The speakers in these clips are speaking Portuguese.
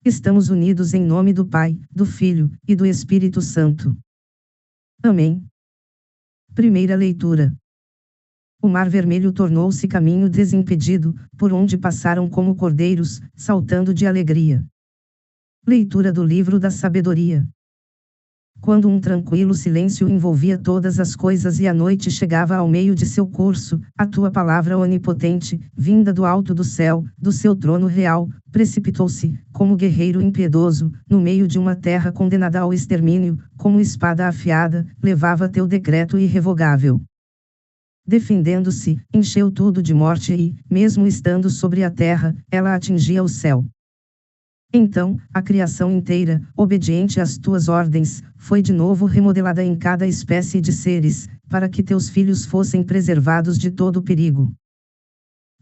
Estamos unidos em nome do Pai, do Filho, e do Espírito Santo. Amém. Primeira leitura. O Mar Vermelho tornou-se caminho desimpedido, por onde passaram como cordeiros, saltando de alegria. Leitura do livro da sabedoria. Quando um tranquilo silêncio envolvia todas as coisas e a noite chegava ao meio de seu curso, a tua palavra onipotente, vinda do alto do céu, do seu trono real, precipitou-se, como guerreiro impiedoso, no meio de uma terra condenada ao extermínio, como espada afiada, levava teu decreto irrevogável. Defendendo-se, encheu tudo de morte e, mesmo estando sobre a terra, ela atingia o céu. Então, a criação inteira, obediente às tuas ordens, foi de novo remodelada em cada espécie de seres, para que teus filhos fossem preservados de todo perigo.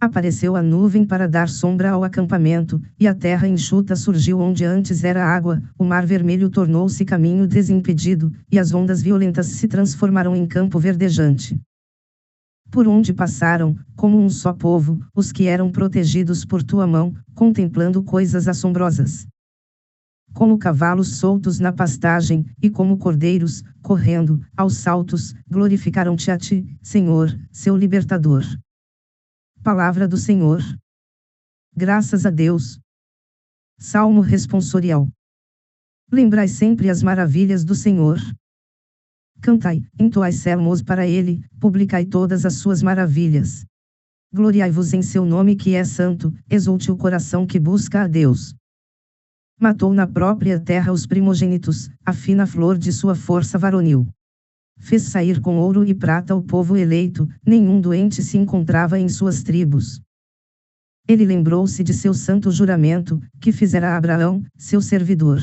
Apareceu a nuvem para dar sombra ao acampamento, e a terra enxuta surgiu onde antes era água, o Mar Vermelho tornou-se caminho desimpedido, e as ondas violentas se transformaram em campo verdejante. Por onde passaram, como um só povo, os que eram protegidos por tua mão, contemplando coisas assombrosas. Como cavalos soltos na pastagem, e como cordeiros, correndo, aos saltos, glorificaram-te a ti, Senhor, seu libertador. Palavra do Senhor. Graças a Deus. Salmo responsorial. Lembrai sempre as maravilhas do Senhor. Cantai, entoai salmos para ele, publicai todas as suas maravilhas. Gloriai-vos em seu nome que é santo, exulte o coração que busca a Deus. Matou na própria terra os primogênitos, a fina flor de sua força varonil. Fez sair com ouro e prata o povo eleito, nenhum doente se encontrava em suas tribos. Ele lembrou-se de seu santo juramento, que fizera a Abraão, seu servidor.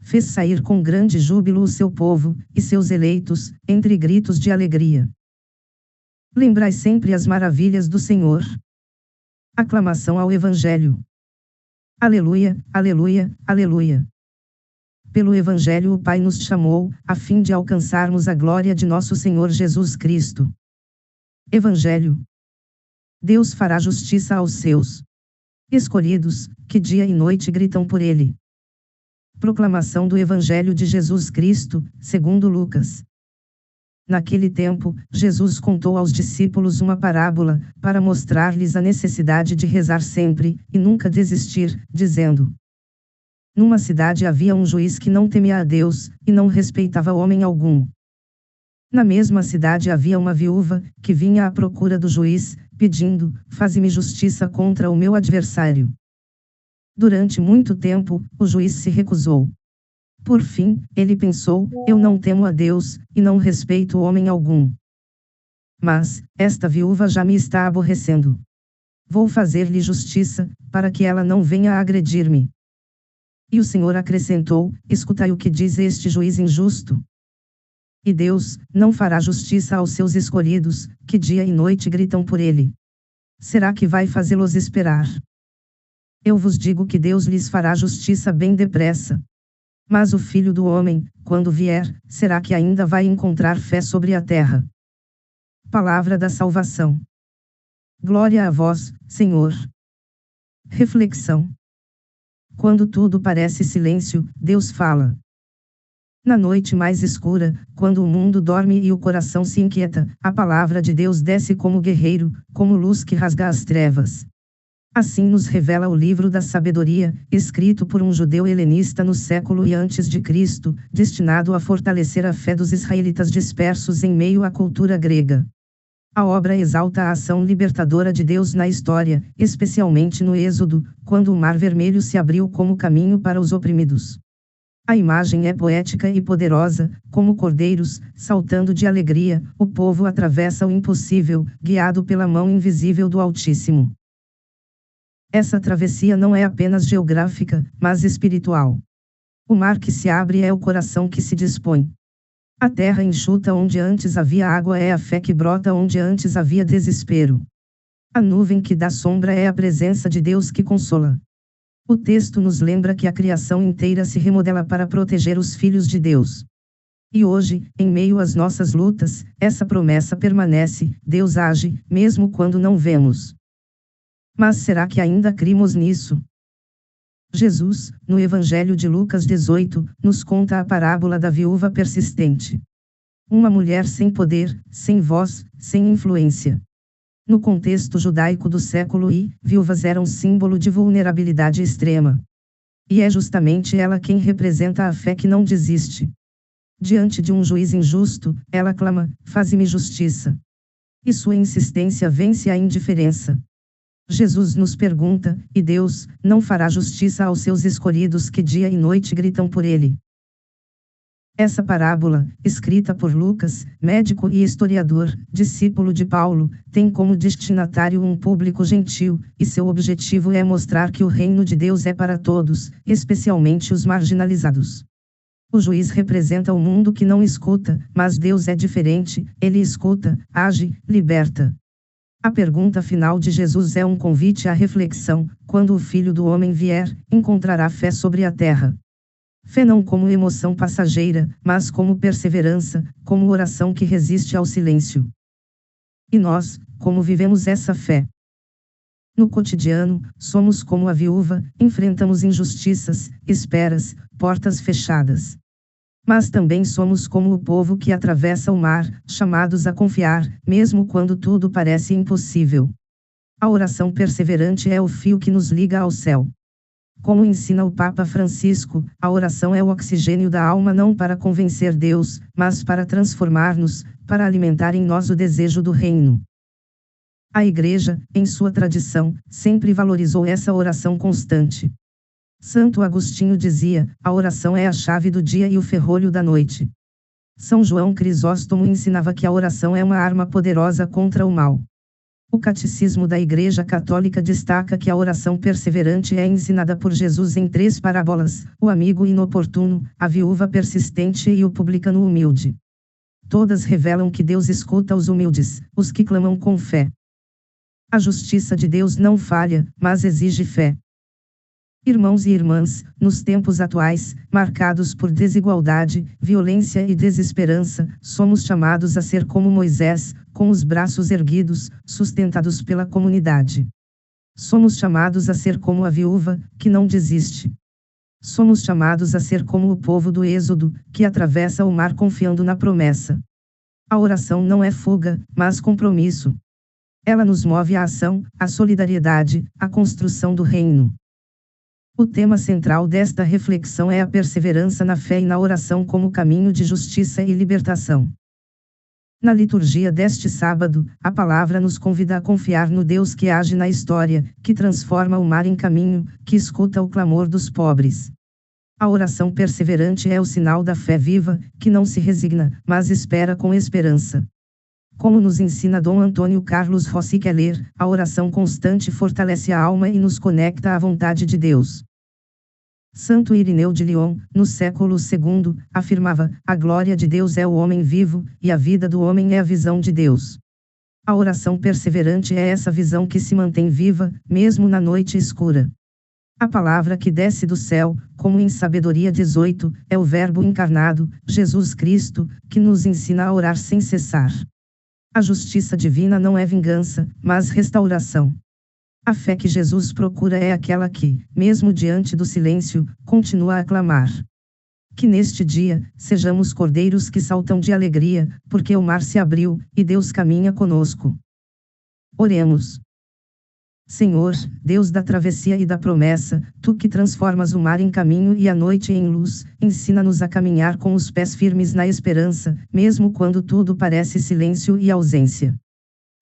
Fez sair com grande júbilo o seu povo, e seus eleitos, entre gritos de alegria. Lembrai sempre as maravilhas do Senhor. Aclamação ao Evangelho. Aleluia, aleluia, aleluia. Pelo Evangelho o Pai nos chamou, a fim de alcançarmos a glória de nosso Senhor Jesus Cristo. Evangelho. Deus fará justiça aos seus escolhidos, que dia e noite gritam por ele. Proclamação do Evangelho de Jesus Cristo, segundo Lucas. Naquele tempo, Jesus contou aos discípulos uma parábola, para mostrar-lhes a necessidade de rezar sempre, e nunca desistir, dizendo: Numa cidade havia um juiz que não temia a Deus, e não respeitava homem algum. Na mesma cidade havia uma viúva, que vinha à procura do juiz, pedindo: Faze-me justiça contra o meu adversário. Durante muito tempo, o juiz se recusou. Por fim, ele pensou: eu não temo a Deus, e não respeito homem algum. Mas, esta viúva já me está aborrecendo. Vou fazer-lhe justiça, para que ela não venha a agredir-me. E o Senhor acrescentou: escutai o que diz este juiz injusto. E Deus não fará justiça aos seus escolhidos, que dia e noite gritam por ele. Será que vai fazê-los esperar? Eu vos digo que Deus lhes fará justiça bem depressa. Mas o Filho do Homem, quando vier, será que ainda vai encontrar fé sobre a terra? Palavra da salvação. Glória a vós, Senhor. Reflexão. Quando tudo parece silêncio, Deus fala. Na noite mais escura, quando o mundo dorme e o coração se inquieta, a palavra de Deus desce como guerreiro, como luz que rasga as trevas. Assim nos revela o livro da sabedoria, escrito por um judeu helenista no século e antes de Cristo, destinado a fortalecer a fé dos israelitas dispersos em meio à cultura grega. A obra exalta a ação libertadora de Deus na história, especialmente no Êxodo, quando o Mar Vermelho se abriu como caminho para os oprimidos. A imagem é poética e poderosa, como cordeiros, saltando de alegria, o povo atravessa o impossível, guiado pela mão invisível do Altíssimo. Essa travessia não é apenas geográfica, mas espiritual. O mar que se abre é o coração que se dispõe. A terra enxuta onde antes havia água é a fé que brota onde antes havia desespero. A nuvem que dá sombra é a presença de Deus que consola. O texto nos lembra que a criação inteira se remodela para proteger os filhos de Deus. E hoje, em meio às nossas lutas, essa promessa permanece: Deus age, mesmo quando não vemos. Mas será que ainda cremos nisso? Jesus, no Evangelho de Lucas 18, nos conta a parábola da viúva persistente. Uma mulher sem poder, sem voz, sem influência. No contexto judaico do século I, viúvas eram símbolo de vulnerabilidade extrema. E é justamente ela quem representa a fé que não desiste. Diante de um juiz injusto, ela clama: faze-me justiça. E sua insistência vence a indiferença. Jesus nos pergunta: e Deus não fará justiça aos seus escolhidos que dia e noite gritam por ele? Essa parábola, escrita por Lucas, médico e historiador, discípulo de Paulo, tem como destinatário um público gentil, e seu objetivo é mostrar que o reino de Deus é para todos, especialmente os marginalizados. O juiz representa o mundo que não escuta, mas Deus é diferente, ele escuta, age, liberta. A pergunta final de Jesus é um convite à reflexão: quando o Filho do Homem vier, encontrará fé sobre a terra? Fé não como emoção passageira, mas como perseverança, como oração que resiste ao silêncio. E nós, como vivemos essa fé? No cotidiano, somos como a viúva, enfrentamos injustiças, esperas, portas fechadas. Mas também somos como o povo que atravessa o mar, chamados a confiar, mesmo quando tudo parece impossível. A oração perseverante é o fio que nos liga ao céu. Como ensina o Papa Francisco, a oração é o oxigênio da alma não para convencer Deus, mas para transformar-nos, para alimentar em nós o desejo do reino. A Igreja, em sua tradição, sempre valorizou essa oração constante. Santo Agostinho dizia: a oração é a chave do dia e o ferrolho da noite. São João Crisóstomo ensinava que a oração é uma arma poderosa contra o mal. O Catecismo da Igreja Católica destaca que a oração perseverante é ensinada por Jesus em 3 parábolas: o amigo inoportuno, a viúva persistente e o publicano humilde. Todas revelam que Deus escuta os humildes, os que clamam com fé. A justiça de Deus não falha, mas exige fé. Irmãos e irmãs, nos tempos atuais, marcados por desigualdade, violência e desesperança, somos chamados a ser como Moisés, com os braços erguidos, sustentados pela comunidade. Somos chamados a ser como a viúva, que não desiste. Somos chamados a ser como o povo do Êxodo, que atravessa o mar confiando na promessa. A oração não é fuga, mas compromisso. Ela nos move à ação, à solidariedade, à construção do reino. O tema central desta reflexão é a perseverança na fé e na oração como caminho de justiça e libertação. Na liturgia deste sábado, a palavra nos convida a confiar no Deus que age na história, que transforma o mar em caminho, que escuta o clamor dos pobres. A oração perseverante é o sinal da fé viva, que não se resigna, mas espera com esperança. Como nos ensina Dom Antônio Carlos Rossi Keller, a oração constante fortalece a alma e nos conecta à vontade de Deus. Santo Irineu de Lyon, no século II, afirmava: a glória de Deus é o homem vivo, e a vida do homem é a visão de Deus. A oração perseverante é essa visão que se mantém viva, mesmo na noite escura. A palavra que desce do céu, como em Sabedoria 18, é o Verbo encarnado, Jesus Cristo, que nos ensina a orar sem cessar. A justiça divina não é vingança, mas restauração. A fé que Jesus procura é aquela que, mesmo diante do silêncio, continua a clamar. Que neste dia, sejamos cordeiros que saltam de alegria, porque o mar se abriu, e Deus caminha conosco. Oremos. Senhor, Deus da travessia e da promessa, Tu que transformas o mar em caminho e a noite em luz, ensina-nos a caminhar com os pés firmes na esperança, mesmo quando tudo parece silêncio e ausência.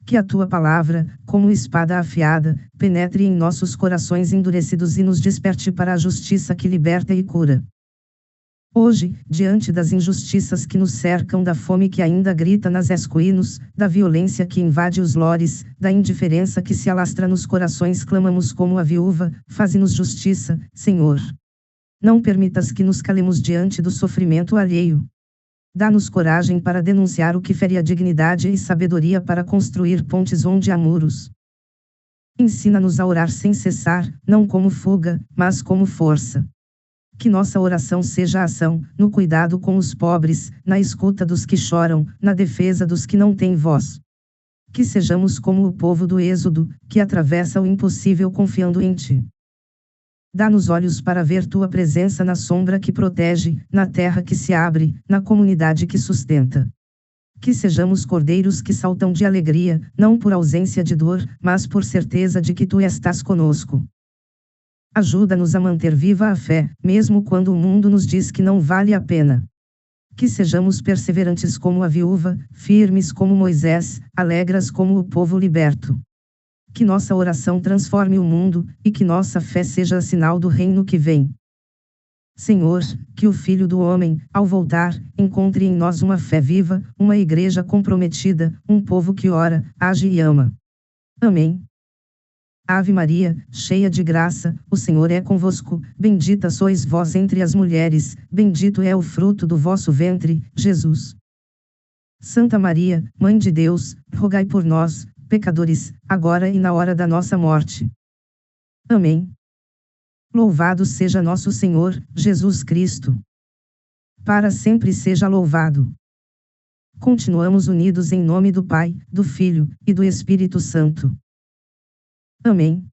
Que a Tua palavra, como espada afiada, penetre em nossos corações endurecidos e nos desperte para a justiça que liberta e cura. Hoje, diante das injustiças que nos cercam, da fome que ainda grita nas esquinas, da violência que invade os lores, da indiferença que se alastra nos corações, clamamos como a viúva: faze-nos justiça, Senhor. Não permitas que nos calemos diante do sofrimento alheio. Dá-nos coragem para denunciar o que fere a dignidade e sabedoria para construir pontes onde há muros. Ensina-nos a orar sem cessar, não como fuga, mas como força. Que nossa oração seja ação, no cuidado com os pobres, na escuta dos que choram, na defesa dos que não têm voz. Que sejamos como o povo do Êxodo, que atravessa o impossível confiando em Ti. Dá-nos olhos para ver tua presença na sombra que protege, na terra que se abre, na comunidade que sustenta. Que sejamos cordeiros que saltam de alegria, não por ausência de dor, mas por certeza de que tu estás conosco. Ajuda-nos a manter viva a fé, mesmo quando o mundo nos diz que não vale a pena. Que sejamos perseverantes como a viúva, firmes como Moisés, alegres como o povo liberto. Que nossa oração transforme o mundo, e que nossa fé seja sinal do reino que vem. Senhor, que o Filho do Homem, ao voltar, encontre em nós uma fé viva, uma igreja comprometida, um povo que ora, age e ama. Amém. Ave Maria, cheia de graça, o Senhor é convosco, bendita sois vós entre as mulheres, bendito é o fruto do vosso ventre, Jesus. Santa Maria, Mãe de Deus, rogai por nós, pecadores, agora e na hora da nossa morte. Amém. Louvado seja nosso Senhor, Jesus Cristo. Para sempre seja louvado. Continuamos unidos em nome do Pai, do Filho, e do Espírito Santo. Amém.